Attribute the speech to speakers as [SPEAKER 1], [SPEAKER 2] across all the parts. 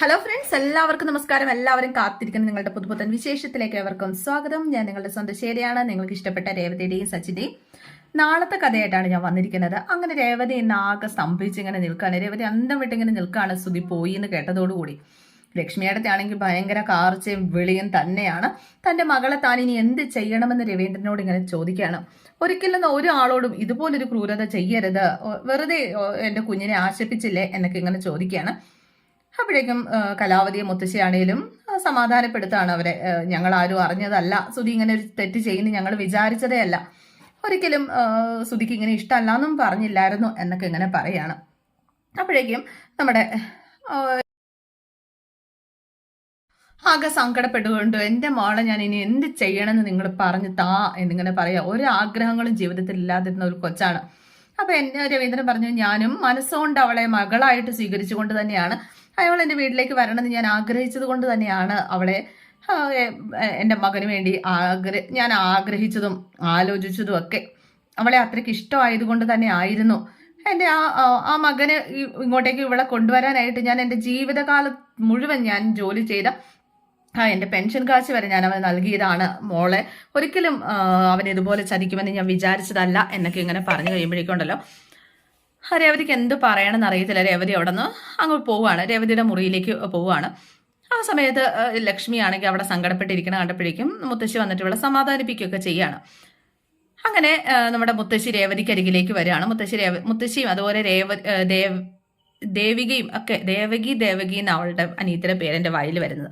[SPEAKER 1] Hello friends, എല്ലാവർക്കും നമസ്കാരം. എല്ലാവരും കാത്തിരിക്കുന്ന നിങ്ങളുടെ പുതുപുത്തൻ വിശേഷത്തിലേക്ക് ഏവർക്കും സ്വാഗതം. ഞാൻ നിങ്ങളുടെ സ്വന്തം ശരിയാണ്. നിങ്ങൾക്ക് ഇഷ്ടപ്പെട്ട രേവതിയുടെയും സച്ചിന്റെയും നാളത്തെ കഥയായിട്ടാണ് ഞാൻ വന്നിരിക്കുന്നത്. അങ്ങനെ രേവതി ഇന്ന് ആകെ സ്തംഭിച്ചിങ്ങനെ നിൽക്കുകയാണ്. രേവതി അന്തം വിട്ടിങ്ങനെ നിൽക്കുകയാണ്. സുധി പോയി എന്ന് കേട്ടതോടുകൂടി ലക്ഷ്മിയുടെ ആണെങ്കിൽ ഭയങ്കര കാർച്ചയും വിളിയും തന്നെയാണ്. തന്റെ മകളെ താൻ ഇനി എന്ത് ചെയ്യണമെന്ന് രവീന്ദ്രനോട് ഇങ്ങനെ ചോദിക്കുകയാണ്. ഒരിക്കലും ഒരാളോടും ഇതുപോലൊരു ക്രൂരത ചെയ്യരുത്, വെറുതെ എന്റെ കുഞ്ഞിനെ ആശിപ്പിച്ചില്ലേ എന്നൊക്കെ ഇങ്ങനെ ചോദിക്കുകയാണ്. അപ്പോഴേക്കും കലാവതിയെ മുത്തശ്ശിയാണേലും സമാധാനപ്പെടുത്താണ് അവരെ. ഞങ്ങൾ ആരും അറിഞ്ഞതല്ല, സുധി ഇങ്ങനെ ഒരു തെറ്റ് ചെയ്യുന്നു ഞങ്ങൾ വിചാരിച്ചതേ അല്ല, ഒരിക്കലും സുധിക്ക് ഇങ്ങനെ ഇഷ്ടമല്ല എന്നും പറഞ്ഞില്ലായിരുന്നു എന്നൊക്കെ ഇങ്ങനെ പറയാണ്. അപ്പോഴേക്കും നമ്മുടെ ആകെ സങ്കടപ്പെട്ടുകൊണ്ട് എൻ്റെ മോളെ ഞാൻ ഇനി എന്ത് ചെയ്യണമെന്ന് നിങ്ങൾ പറഞ്ഞു താ എന്നിങ്ങനെ പറയാം. ഒരു ആഗ്രഹങ്ങളും ജീവിതത്തിൽ ഇല്ലാതിരുന്ന ഒരു കൊച്ചാണ്. അപ്പൊ എന്നെ രവീന്ദ്രൻ പറഞ്ഞു, ഞാനും മനസ്സുകൊണ്ട് അവളെ മകളായിട്ട് സ്വീകരിച്ചുകൊണ്ട് തന്നെയാണ് അയാൾ എൻ്റെ വീട്ടിലേക്ക് വരണമെന്ന് ഞാൻ ആഗ്രഹിച്ചത് കൊണ്ട് തന്നെയാണ് അവളെ എൻ്റെ മകന് വേണ്ടി ഞാൻ ആഗ്രഹിച്ചതും ആലോചിച്ചതും ഒക്കെ അവളെ അത്രയ്ക്ക് ഇഷ്ടമായതുകൊണ്ട് തന്നെ ആയിരുന്നു. എൻ്റെ ആ മകന് ഇങ്ങോട്ടേക്ക് ഇവളെ കൊണ്ടുവരാനായിട്ട് ഞാൻ എൻ്റെ ജീവിതകാലം മുഴുവൻ ഞാൻ ജോലി ചെയ്ത എൻ്റെ പെൻഷൻ കാശ് വരെ ഞാൻ അവന് നൽകിയതാണ്. മോളെ ഒരിക്കലും അവൻ ഇതുപോലെ ചതിക്കുമെന്ന് ഞാൻ വിചാരിച്ചതല്ല എന്നൊക്കെ ഇങ്ങനെ പറഞ്ഞു കഴിയുമ്പോഴേക്കുണ്ടല്ലോ രേവതിക്ക് എന്ത് പറയണമെന്ന് അറിയത്തില്ല. രേവതി അവിടെ നിന്ന് അങ്ങ് പോവുകയാണ്, രേവതിയുടെ മുറിയിലേക്ക് പോവുകയാണ്. ആ സമയത്ത് ലക്ഷ്മി ആണെങ്കിൽ അവിടെ സങ്കടപ്പെട്ടിരിക്കണം കണ്ടപ്പോഴേക്കും മുത്തശ്ശി വന്നിട്ട് ഇവിടെ സമാധാനിപ്പിക്കുകയൊക്കെ ചെയ്യാണ്. അങ്ങനെ നമ്മുടെ മുത്തശ്ശി രേവതിക്ക് അരികിലേക്ക് വരികയാണ്. മുത്തശ്ശിയും അതുപോലെ ദേവികയും ഒക്കെ ദേവകി എന്ന അവളുടെ അനിയത്തിയുടെ പേരെൻ്റെ വായിൽ വരുന്നത്.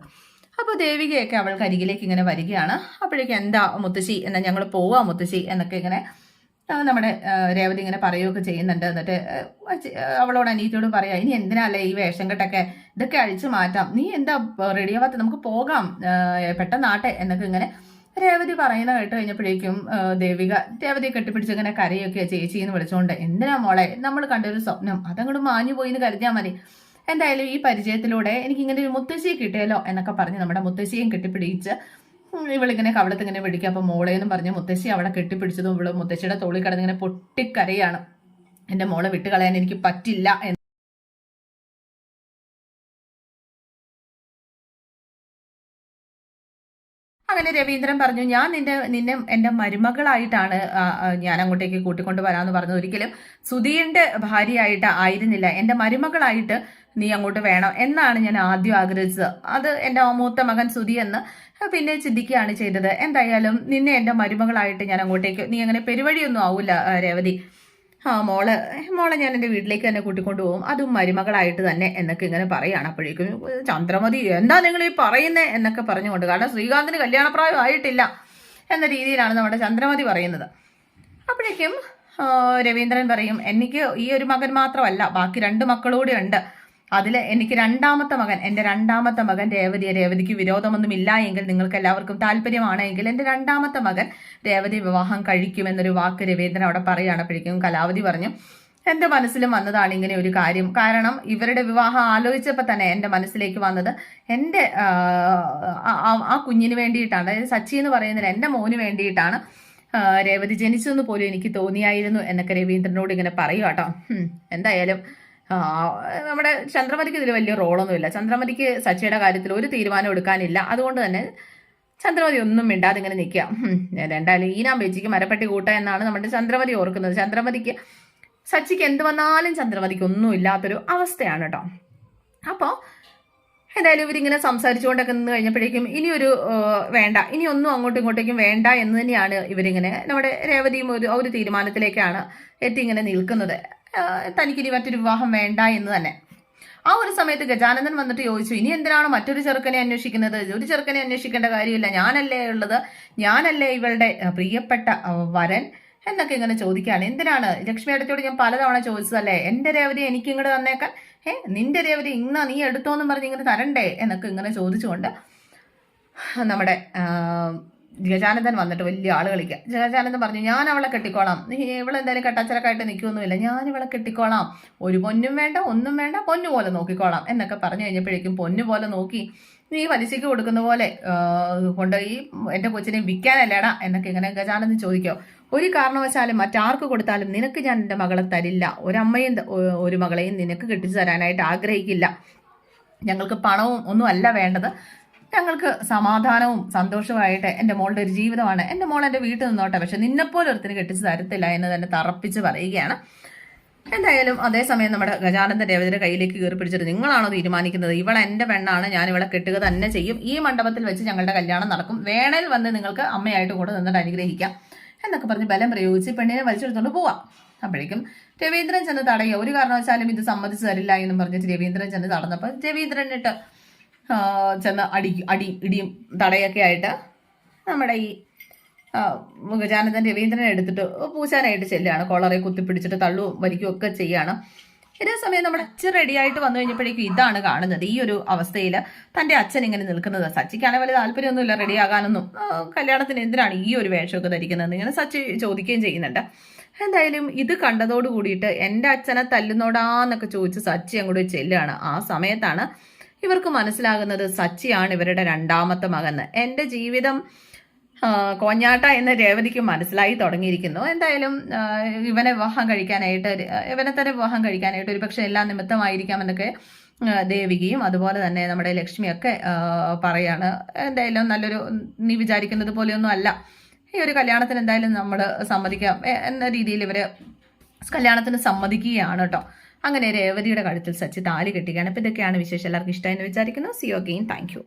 [SPEAKER 1] അപ്പോൾ ദേവികയൊക്കെ അവൾക്ക് അരികിലേക്ക് ഇങ്ങനെ വരികയാണ്. അപ്പോഴേക്കും എന്താ മുത്തശ്ശി എന്നാ ഞങ്ങൾ പോവാ മുത്തശ്ശി എന്നൊക്കെ ഇങ്ങനെ നമ്മുടെ രേവതി ഇങ്ങനെ പറയുകയൊക്കെ ചെയ്യുന്നുണ്ട്. എന്നിട്ട് അവളോട് അനീതിയോട് പറയാം, ഇനി എന്തിനാല്ലേ ഈ വേഷം കെട്ടൊക്കെ, ഇതൊക്കെ അഴിച്ചു മാറ്റാം, നീ എന്താ റെഡിയാവാത്ത, നമുക്ക് പോകാം പെട്ടെന്നാട്ടെ എന്നൊക്കെ ഇങ്ങനെ രേവതി പറയുന്ന കേട്ട് കഴിഞ്ഞപ്പോഴേക്കും രേവതിയെ കെട്ടിപ്പിടിച്ച് ഇങ്ങനെ കരയൊക്കെ ചേച്ചിന്ന് വിളിച്ചുകൊണ്ട്, എന്തിനാ മോളെ നമ്മൾ കണ്ടൊരു സ്വപ്നം അതങ്ങോട്ട് മാഞ്ഞു പോയി എന്ന് കരുതിയാൽ മതി, എന്തായാലും ഈ പരിചയത്തിലൂടെ എനിക്ക് ഇങ്ങനെ ഒരു മുത്തശ്ശിയെ കിട്ടിയല്ലോ എന്നൊക്കെ പറഞ്ഞ് നമ്മുടെ മുത്തശ്ശിയും കെട്ടിപ്പിടിച്ച് ഇവളിങ്ങനെ കവിളത്ത് ഇങ്ങനെ പിടിക്കുക. അപ്പൊ മോളേന്ന് പറഞ്ഞ് മുത്തശ്ശി അവളെ കെട്ടിപ്പിടിച്ചതും ഇവള് മുത്തശ്ശിയുടെ തോളിൽ കിടന്നിങ്ങനെ പൊട്ടിക്കരയാണ്. എന്റെ മോളെ വിട്ടുകളയാൻ എനിക്ക് പറ്റില്ല എന്ന്. അങ്ങനെ രവീന്ദ്രൻ പറഞ്ഞു, ഞാൻ നിന്നെ എന്റെ മരുമകളായിട്ടാണ് ഞാൻ അങ്ങോട്ടേക്ക് കൂട്ടിക്കൊണ്ട് വരാമെന്ന് പറഞ്ഞു. ഒരിക്കലും സുധീന്റെ ഭാര്യയായിട്ട് ആയിരുന്നില്ല, എന്റെ മരുമകളായിട്ട് നീ അങ്ങോട്ട് വേണം എന്നാണ് ഞാൻ ആദ്യം ആഗ്രഹിച്ചത്. അത് എൻ്റെ മൂത്ത മകൻ സുധി എന്ന് പിന്നെ ചിന്തിക്കുകയാണ് ചെയ്തത്. എന്തായാലും നിന്നെ എൻ്റെ മരുമകളായിട്ട് ഞാൻ അങ്ങോട്ടേക്ക്, നീ അങ്ങനെ പെരുവഴിയൊന്നും ആവില്ല രേവതി, മോളെ ഞാൻ എൻ്റെ വീട്ടിലേക്ക് തന്നെ കൂട്ടിക്കൊണ്ടു പോകും, അതും മരുമകളായിട്ട് തന്നെ എന്നൊക്കെ ഇങ്ങനെ പറയുകയാണ്. അപ്പോഴേക്കും ചന്ദ്രമതി എന്താ നിങ്ങൾ ഈ പറയുന്നേ എന്നൊക്കെ പറഞ്ഞുകൊണ്ട്, കാരണം ശ്രീകാന്തിന് കല്യാണപ്രായം ആയിട്ടില്ല എന്ന രീതിയിലാണ് നമ്മുടെ ചന്ദ്രമതി പറയുന്നത്. അപ്പോഴേക്കും രവീന്ദ്രൻ പറയും, എനിക്ക് ഈ ഒരു മകൻ മാത്രമല്ല ബാക്കി 2 മക്കളൂടെ ഉണ്ട്, അതിൽ എനിക്ക് എൻ്റെ രണ്ടാമത്തെ മകൻ രേവതിക്ക് വിരോധമൊന്നുമില്ല എങ്കിൽ, നിങ്ങൾക്ക് എല്ലാവർക്കും താല്പര്യമാണെങ്കിൽ എൻ്റെ രണ്ടാമത്തെ മകൻ രേവതി വിവാഹം കഴിക്കുമെന്നൊരു വാക്ക് രവീന്ദ്രൻ അവിടെ പറയുകയാണ്. അപ്പോഴേക്കും കലാവതി പറഞ്ഞു, എൻ്റെ മനസ്സിലും വന്നതാണ് ഇങ്ങനെ ഒരു കാര്യം, കാരണം ഇവരുടെ വിവാഹം ആലോചിച്ചപ്പോൾ തന്നെ എൻ്റെ മനസ്സിലേക്ക് വന്നത് എൻ്റെ ആ കുഞ്ഞിന് വേണ്ടിയിട്ടാണ്, അതായത് സച്ചി എന്ന് പറയുന്നത് എൻ്റെ മോന് വേണ്ടിയിട്ടാണ് രേവതി ജനിച്ചതെന്ന് പോലും എനിക്ക് തോന്നിയായിരുന്നു എന്നൊക്കെ രവീന്ദ്രനോട് ഇങ്ങനെ പറയുക കേട്ടോ. എന്തായാലും നമ്മുടെ ചന്ദ്രമതിക്ക് ഇതിൽ വലിയ റോളൊന്നുമില്ല. ചന്ദ്രമതിക്ക് സച്ചിയുടെ കാര്യത്തിൽ ഒരു തീരുമാനം എടുക്കാനില്ല. അതുകൊണ്ട് തന്നെ ചന്ദ്രമതി ഒന്നും മിണ്ടാതെ ഇങ്ങനെ നിൽക്കുക. എന്തായാലും ഈനാം വെച്ചിക്ക് മരപ്പെട്ടി കൂട്ട എന്നാണ് നമ്മുടെ ചന്ദ്രമതി ഓർക്കുന്നത്. ചന്ദ്രമതിക്ക് സച്ചിക്ക് എന്ത് വന്നാലും ചന്ദ്രമതിക്ക് ഒന്നും ഇല്ലാത്തൊരു അവസ്ഥയാണ് കേട്ടോ. അപ്പോൾ എന്തായാലും ഇവരിങ്ങനെ സംസാരിച്ചുകൊണ്ടൊക്കെ നിന്ന് കഴിഞ്ഞപ്പോഴേക്കും ഇനിയൊരു വേണ്ട, ഇനി ഒന്നും അങ്ങോട്ടും ഇങ്ങോട്ടേക്കും വേണ്ട എന്ന് തന്നെയാണ് ഇവരിങ്ങനെ, നമ്മുടെ രേവതിയും ഒരു തീരുമാനത്തിലേക്കാണ് എത്തി ഇങ്ങനെ നിൽക്കുന്നത്. തനിക്കിനി മറ്റൊരു വിവാഹം വേണ്ട എന്ന് തന്നെ. ആ ഒരു സമയത്ത് ഗജാനന്ദൻ വന്നിട്ട് ചോദിച്ചു, ഇനി എന്തിനാണ് മറ്റൊരു ചെറുക്കനെ അന്വേഷിക്കുന്നത്, ഒരു ചെറുക്കനെ അന്വേഷിക്കേണ്ട കാര്യമില്ല, ഞാനല്ലേ ഉള്ളത്, ഞാനല്ലേ ഇവളുടെ പ്രിയപ്പെട്ട വരൻ എന്നൊക്കെ ഇങ്ങനെ ചോദിക്കുകയാണ്. എന്തിനാണ് ലക്ഷ്മി അടുത്തോട് ഞാൻ പലതവണ ചോദിച്ചതല്ലേ, എൻ്റെ രേവതി എനിക്ക് ഇങ്ങോട്ട് തന്നേക്കാൻ, നിന്റെ രേവതി നീ എടുത്തോന്നും പറഞ്ഞ് ഇങ്ങനെ തരണ്ടേ എന്നൊക്കെ ഇങ്ങനെ ചോദിച്ചുകൊണ്ട് നമ്മുടെ ഗജാനന്ദൻ വന്നിട്ട് വലിയ ആള് കളിക്കുക. ഗജാനന്ദൻ പറഞ്ഞു, ഞാൻ അവളെ കെട്ടിക്കോളാം, ഇവളെന്തായാലും കെട്ടാച്ചരക്കായിട്ട് നിൽക്കുമൊന്നുമില്ല, ഞാൻ ഇവളെ കെട്ടിക്കോളാം, ഒരു പൊന്നും വേണ്ട ഒന്നും വേണ്ട, പൊന്നു പോലെ നോക്കിക്കോളാം എന്നൊക്കെ പറഞ്ഞു കഴിഞ്ഞപ്പോഴേക്കും പൊന്നു പോലെ നോക്കി, നീ പലിശയ്ക്ക് കൊടുക്കുന്ന പോലെ കൊണ്ടുപോയി എൻ്റെ കൊച്ചിനെ വിൽക്കാനല്ലേടാ എന്നൊക്കെ ഇങ്ങനെ ഗജാനന്ദൻ ചോദിക്കോ. ഒരു കാരണവശാലും മറ്റാർക്ക് കൊടുത്താലും നിനക്ക് ഞാൻ എൻ്റെ മകളെ തരില്ല, ഒരമ്മയും ഒരു മകളെയും നിനക്ക് കെട്ടിച്ചു തരാനായിട്ട് ആഗ്രഹിക്കില്ല ഞങ്ങൾക്ക് പണവും ഒന്നും അല്ല വേണ്ടത്, ഞങ്ങൾക്ക് സമാധാനവും സന്തോഷവുമായിട്ട് എൻ്റെ മോളുടെ ഒരു ജീവിതമാണ്. എൻ്റെ മോൾ എൻ്റെ വീട്ടിൽ നിന്നോട്ടെ, പക്ഷെ നിന്നെപ്പോലെ ഒരുത്തിന് കെട്ടിച്ച് തരത്തില്ല എന്ന് തന്നെ തറപ്പിച്ച് പറയുകയാണ്. എന്തായാലും അതേസമയം നമ്മുടെ ഗജാനന്ദൻ രേവതിയുടെ കയ്യിലേക്ക് കയറി പിടിച്ചിട്ട്, നിങ്ങളാണോ തീരുമാനിക്കുന്നത്? ഇവൾ എൻ്റെ പെണ്ണാണ്, ഞാൻ ഇവളെ കെട്ടുക തന്നെ ചെയ്യും. ഈ മണ്ഡപത്തിൽ വെച്ച് ഞങ്ങളുടെ കല്യാണം നടക്കും. വേണേൽ വന്ന് നിങ്ങൾക്ക് അമ്മയായിട്ട് കൂടെ നിന്നിട്ട് അനുഗ്രഹിക്കാം എന്നൊക്കെ പറഞ്ഞ് ബലം പ്രയോഗിച്ച് പെണ്ണിനെ വലിച്ചെടുത്തോണ്ട് പോവാം. അപ്പോഴേക്കും രവീന്ദ്രൻ ചെന്ന് തടയുക. ഒരു കാരണവശാലും ഇത് സമ്മതിച്ചു തരില്ല എന്നും പറഞ്ഞിട്ട് രവീന്ദ്രൻ ചെന്ന് തടഞ്ഞപ്പോൾ രവീന്ദ്രനിട്ട് ചെന്ന് ഇടിയും തടയൊക്കെ ആയിട്ട് നമ്മുടെ ഈ ഗജാനന്ദൻ രവീന്ദ്രനെ എടുത്തിട്ട് പൂശാനായിട്ട് ചെല്ലുകയാണ്. കോളറെ കുത്തിപ്പിടിച്ചിട്ട് തള്ളുവും വലിക്കും ഒക്കെ ചെയ്യാണ്. ഇതേ സമയം നമ്മുടെ അച്ഛൻ റെഡിയായിട്ട് വന്നു കഴിഞ്ഞപ്പോഴേക്കും ഇതാണ് കാണുന്നത്. ഈ ഒരു അവസ്ഥയിൽ തൻ്റെ അച്ഛൻ ഇങ്ങനെ നിൽക്കുന്നത്. സച്ചിക്കാണെങ്കിൽ വലിയ താല്പര്യമൊന്നുമില്ല റെഡിയാകാനൊന്നും. കല്യാണത്തിന് എന്തിനാണ് ഈ ഒരു വേഷമൊക്കെ ധരിക്കുന്നത് ഇങ്ങനെ സച്ചി ചോദിക്കുകയും ചെയ്യുന്നുണ്ട്. എന്തായാലും ഇത് കണ്ടതോട് കൂടിയിട്ട് എൻ്റെ അച്ഛനെ തല്ലുന്നോടാന്നൊക്കെ ചോദിച്ച് സച്ചി അങ്ങോട്ട് ചെല്ലുകയാണ്. ആ സമയത്താണ് ഇവർക്ക് മനസ്സിലാകുന്നത് സച്ചിയാണ് ഇവരുടെ രണ്ടാമത്തെ മകൻ. എൻ്റെ ജീവിതം കോഞ്ഞാട്ട എന്ന് രേവതിക്ക് മനസ്സിലായി തുടങ്ങിയിരിക്കുന്നു. എന്തായാലും ഇവനെ തന്നെ വിവാഹം കഴിക്കാനായിട്ട് ഒരു പക്ഷെ എല്ലാം നിമിത്തമായിരിക്കാമെന്നൊക്കെ ദേവികയും അതുപോലെ തന്നെ നമ്മുടെ ലക്ഷ്മിയൊക്കെ പറയാണ്. എന്തായാലും നല്ലൊരു നീ വിചാരിക്കുന്നത് പോലെയൊന്നും അല്ല ഈ ഒരു കല്യാണത്തിന്, എന്തായാലും നമ്മൾ സമ്മതിക്കാം എന്ന രീതിയിൽ ഇവര് കല്യാണത്തിന് സമ്മതിക്കുകയാണ് കേട്ടോ. അങ്ങനെ രേവതിയുടെ കഴുത്തിൽ സച്ചി താലി കെട്ടുകയാണ്. അപ്പോൾ ഇതൊക്കെയാണ് വിശേഷം. എല്ലാവർക്കും ഇഷ്ടമായെന്ന് വിചാരിക്കുന്നു. C you again. Thank you.